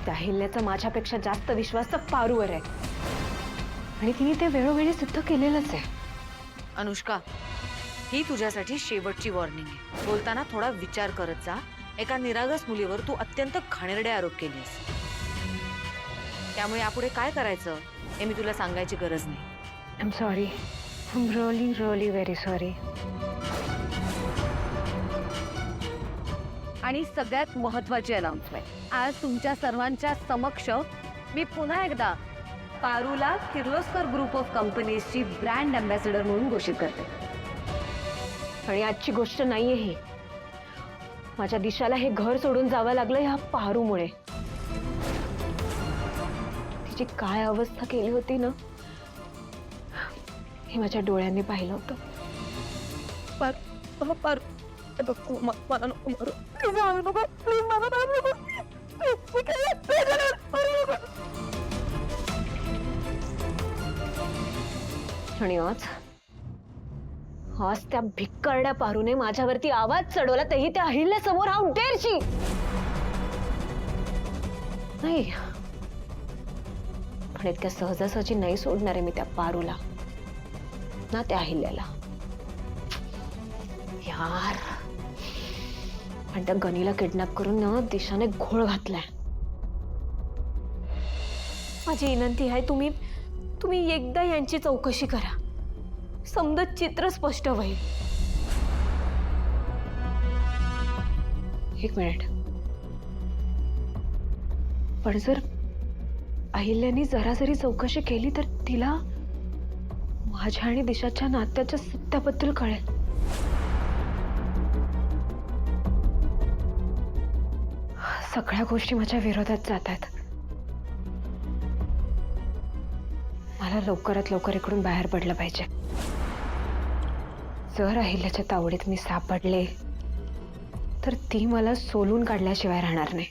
त्या हिल्याचा माझ्यापेक्षा जास्त विश्वास तर पारूवर आहे आणि तिने ते वेळोवेळी सिद्ध केलेलंच आहे. अनुष्का, ही तुझ्यासाठी शेवटची वॉर्निंग आहे. बोलताना थोडा विचार करत जा. एका निरागस मुलीवर तू अत्यंत घाणेरडे आरोप केलेस. त्यामुळे यापुढे काय करायचं हे मी तुला सांगायची गरज नाही. I am sorry. I am really really very sorry. आणि सगळ्यात महत्त्वाची अनाउन्समेंट, आज तुमच्या सर्वांच्या समक्ष मी पुन्हा एकदा पारूला किर्लोस्कर ग्रुप ऑफ कंपनीजची ब्रँड अँबॅसेडर म्हणून घोषित करते. आणि आजची गोष्ट नाहीये ही. माझ्या दिशाला हे घर सोडून जावं लागलं ह्या पारूमुळे. तिची काय अवस्था केली होती ना, हे माझ्या डोळ्यांनी पाहिलं होतं. आणि आज त्या भिक्करड्या पारूने माझ्यावरती आवाज चढवला, तेही त्या अहिल्यासमोर. हाऊ डेअर शी. नाही, पण इतक्या सहजासहजी नाही सोडणार आहे मी त्या पारूला ना त्या अहिल्याला. यार, पण त्या गनीला किडनॅप करून ना दिशाने घोळ घातलाय. माझी विनंती आहे, तुम्ही एकदा यांची चौकशी करा. समजा चित्र स्पष्ट होईल. एक मिनिट. पण जर अहिल्याने जरा जरी चौकशी केली तर तिला माझ्या आणि दिशाच्या नात्याच्या सत्याबद्दल कळेल. सगळ्या गोष्टी माझ्या विरोधात जात आहेत. मला लवकरात लवकर इकडून बाहेर पडलं पाहिजे. जर अहिल्याच्या तावडीत मी सापडले तर ती मला सोलून काढल्याशिवाय राहणार नाही.